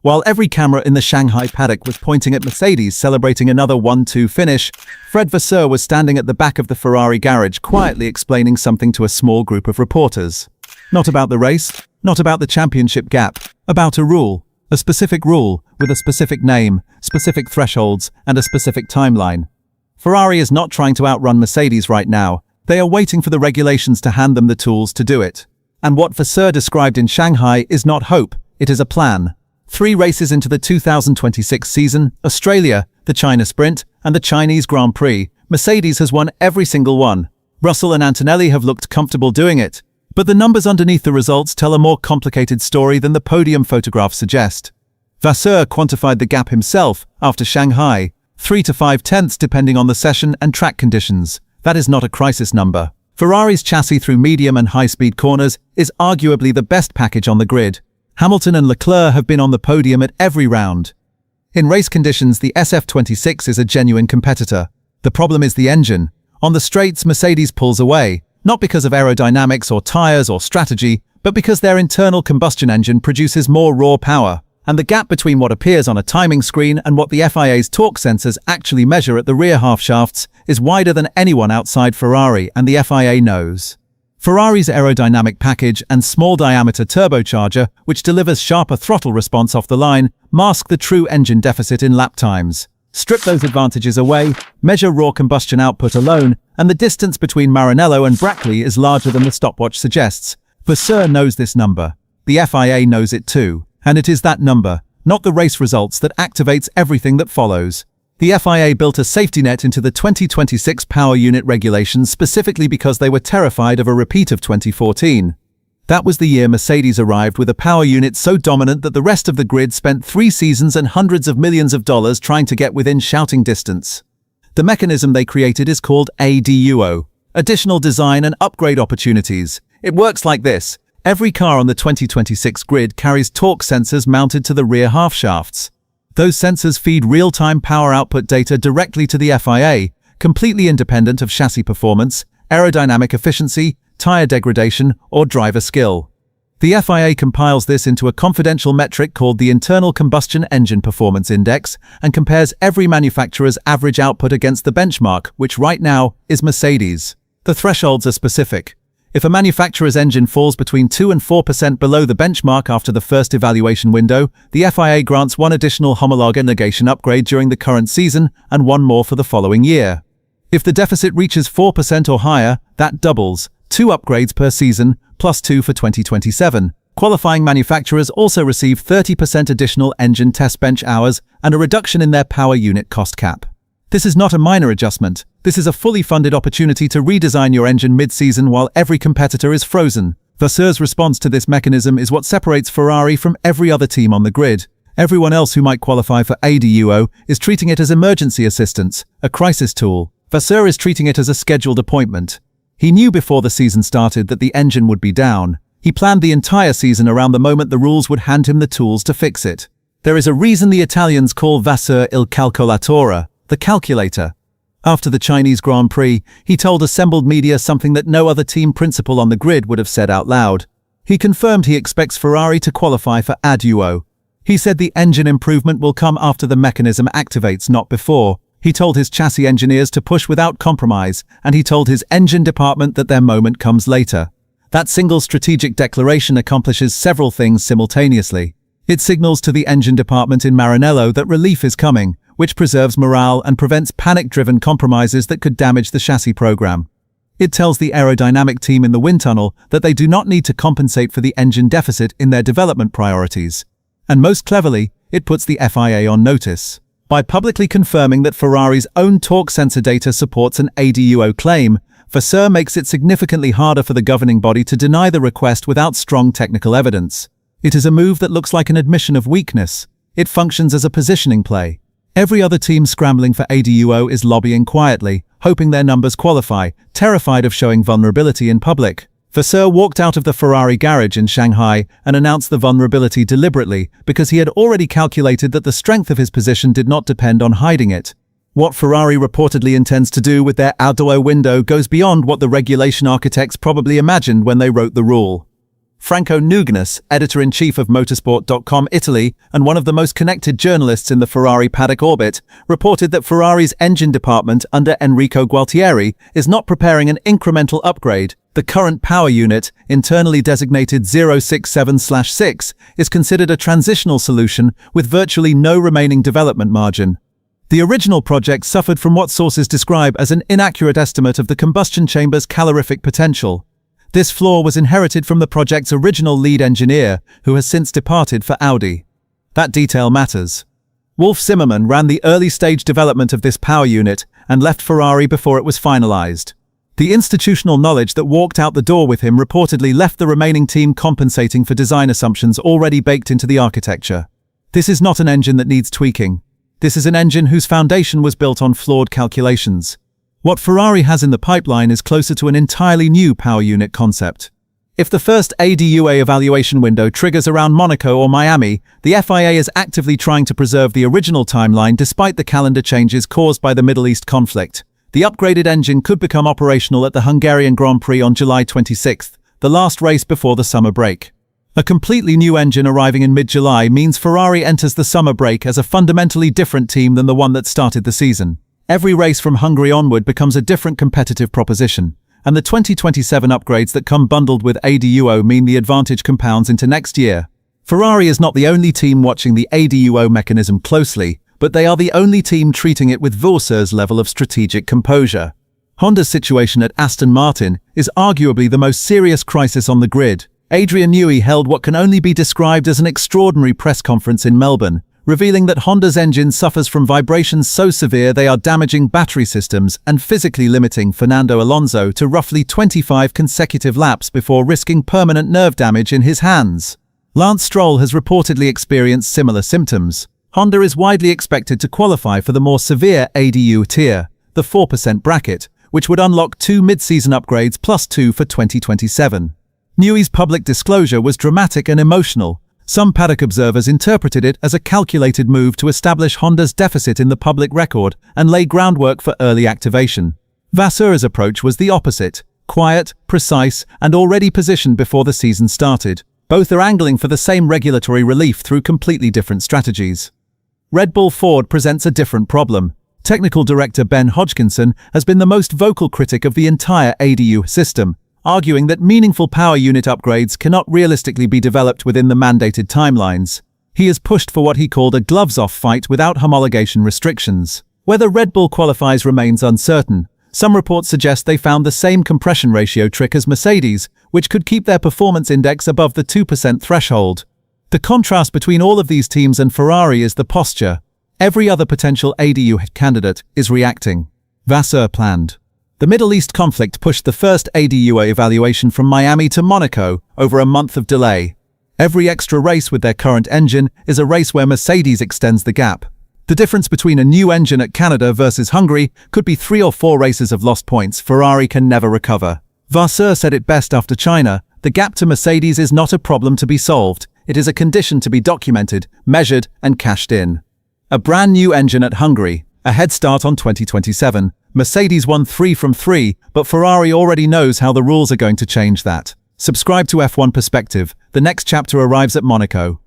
While every camera in the Shanghai paddock was pointing at Mercedes celebrating another 1-2 finish, Fred Vasseur was standing at the back of the Ferrari garage quietly explaining something to a small group of reporters. Not about the race, not about the championship gap, about a rule. A specific rule, with a specific name, specific thresholds, and a specific timeline. Ferrari is not trying to outrun Mercedes right now. They are waiting for the regulations to hand them the tools to do it. And what Vasseur described in Shanghai is not hope, it is a plan. 3 races into the 2026 season, Australia, the China Sprint, and the Chinese Grand Prix, Mercedes has won every single one. Russell and Antonelli have looked comfortable doing it. But the numbers underneath the results tell a more complicated story than the podium photographs suggest. Vasseur quantified the gap himself after Shanghai, 3 to 5 tenths depending on the session and track conditions. That is not a crisis number. Ferrari's chassis through medium and high-speed corners is arguably the best package on the grid. Hamilton and Leclerc have been on the podium at every round. In race conditions, the SF26 is a genuine competitor. The problem is the engine. On the straights, Mercedes pulls away, not because of aerodynamics or tires or strategy, but because their internal combustion engine produces more raw power. And the gap between what appears on a timing screen and what the FIA's torque sensors actually measure at the rear half shafts is wider than anyone outside Ferrari, and the FIA knows. Ferrari's aerodynamic package and small-diameter turbocharger, which delivers sharper throttle response off the line, mask the true engine deficit in lap times. Strip those advantages away, measure raw combustion output alone, and the distance between Maranello and Brackley is larger than the stopwatch suggests. Vasseur knows this number. The FIA knows it too. And it is that number, not the race results, that activates everything that follows. The FIA built a safety net into the 2026 power unit regulations specifically because they were terrified of a repeat of 2014. That was the year Mercedes arrived with a power unit so dominant that the rest of the grid spent 3 seasons and hundreds of millions of dollars trying to get within shouting distance. The mechanism they created is called ADUO, Additional Design and Upgrade Opportunities. It works like this. Every car on the 2026 grid carries torque sensors mounted to the rear half shafts. Those sensors feed real-time power output data directly to the FIA, completely independent of chassis performance, aerodynamic efficiency, tire degradation, or driver skill. The FIA compiles this into a confidential metric called the Internal Combustion Engine Performance Index and compares every manufacturer's average output against the benchmark, which right now is Mercedes. The thresholds are specific. If a manufacturer's engine falls between 2 and 4% below the benchmark after the first evaluation window, the FIA grants 1 additional homologue negation upgrade during the current season and 1 more for the following year. If the deficit reaches 4% or higher, that doubles, 2 upgrades per season, plus 2 for 2027. Qualifying manufacturers also receive 30% additional engine test bench hours and a reduction in their power unit cost cap. This is not a minor adjustment. This is a fully funded opportunity to redesign your engine mid-season while every competitor is frozen. Vasseur's response to this mechanism is what separates Ferrari from every other team on the grid. Everyone else who might qualify for ADUO is treating it as emergency assistance, a crisis tool. Vasseur is treating it as a scheduled appointment. He knew before the season started that the engine would be down. He planned the entire season around the moment the rules would hand him the tools to fix it. There is a reason the Italians call Vasseur il calcolatore, the calculator. After the Chinese Grand Prix, he told assembled media something that no other team principal on the grid would have said out loud. He confirmed he expects Ferrari to qualify for ADUO. He said the engine improvement will come after the mechanism activates, not before. He told his chassis engineers to push without compromise, and he told his engine department that their moment comes later. That single strategic declaration accomplishes several things simultaneously. It signals to the engine department in Maranello that relief is coming, which preserves morale and prevents panic-driven compromises that could damage the chassis program. It tells the aerodynamic team in the wind tunnel that they do not need to compensate for the engine deficit in their development priorities. And most cleverly, it puts the FIA on notice. By publicly confirming that Ferrari's own torque sensor data supports an ADUO claim, Vasseur makes it significantly harder for the governing body to deny the request without strong technical evidence. It is a move that looks like an admission of weakness. It functions as a positioning play. Every other team scrambling for ADUO is lobbying quietly, hoping their numbers qualify, terrified of showing vulnerability in public. Vasseur walked out of the Ferrari garage in Shanghai and announced the vulnerability deliberately because he had already calculated that the strength of his position did not depend on hiding it. What Ferrari reportedly intends to do with their ADUO window goes beyond what the regulation architects probably imagined when they wrote the rule. Franco Nuganis, editor-in-chief of Motorsport.com Italy and one of the most connected journalists in the Ferrari paddock orbit, reported that Ferrari's engine department under Enrico Gualtieri is not preparing an incremental upgrade. The current power unit, internally designated 067/6, is considered a transitional solution with virtually no remaining development margin. The original project suffered from what sources describe as an inaccurate estimate of the combustion chamber's calorific potential. This flaw was inherited from the project's original lead engineer, who has since departed for Audi. That detail matters. Wolf Zimmermann ran the early-stage development of this power unit and left Ferrari before it was finalized. The institutional knowledge that walked out the door with him reportedly left the remaining team compensating for design assumptions already baked into the architecture. This is not an engine that needs tweaking. This is an engine whose foundation was built on flawed calculations. What Ferrari has in the pipeline is closer to an entirely new power unit concept. If the first ADUA evaluation window triggers around Monaco or Miami, the FIA is actively trying to preserve the original timeline despite the calendar changes caused by the Middle East conflict. The upgraded engine could become operational at the Hungarian Grand Prix on July 26th, the last race before the summer break. A completely new engine arriving in mid-July means Ferrari enters the summer break as a fundamentally different team than the one that started the season. Every race from Hungary onward becomes a different competitive proposition, and the 2027 upgrades that come bundled with ADUO mean the advantage compounds into next year. Ferrari is not the only team watching the ADUO mechanism closely, but they are the only team treating it with Vasseurs' level of strategic composure. Honda's situation at Aston Martin is arguably the most serious crisis on the grid. Adrian Newey held what can only be described as an extraordinary press conference in Melbourne, revealing that Honda's engine suffers from vibrations so severe they are damaging battery systems and physically limiting Fernando Alonso to roughly 25 consecutive laps before risking permanent nerve damage in his hands. Lance Stroll has reportedly experienced similar symptoms. Honda is widely expected to qualify for the more severe ADU tier, the 4% bracket, which would unlock 2 mid-season upgrades plus 2 for 2027. Newey's public disclosure was dramatic and emotional. Some paddock observers interpreted it as a calculated move to establish Honda's deficit in the public record and lay groundwork for early activation. Vasseurs' approach was the opposite: quiet, precise, and already positioned before the season started. Both are angling for the same regulatory relief through completely different strategies. Red Bull Ford presents a different problem. Technical director Ben Hodgkinson has been the most vocal critic of the entire ADU system, arguing that meaningful power unit upgrades cannot realistically be developed within the mandated timelines. He has pushed for what he called a gloves-off fight without homologation restrictions. Whether Red Bull qualifies remains uncertain. Some reports suggest they found the same compression ratio trick as Mercedes, which could keep their performance index above the 2% threshold. The contrast between all of these teams and Ferrari is the posture. Every other potential ADU candidate is reacting. Vasseur planned. The Middle East conflict pushed the first ADUA evaluation from Miami to Monaco over a month of delay. Every extra race with their current engine is a race where Mercedes extends the gap. The difference between a new engine at Canada versus Hungary could be 3 or 4 races of lost points Ferrari can never recover. Vasseur said it best after China: "The gap to Mercedes is not a problem to be solved. It is a condition to be documented, measured, and cashed in." A brand new engine at Hungary, a head start on 2027. Mercedes won 3 from 3, but Ferrari already knows how the rules are going to change that. Subscribe to F1 Perspective. The next chapter arrives at Monaco.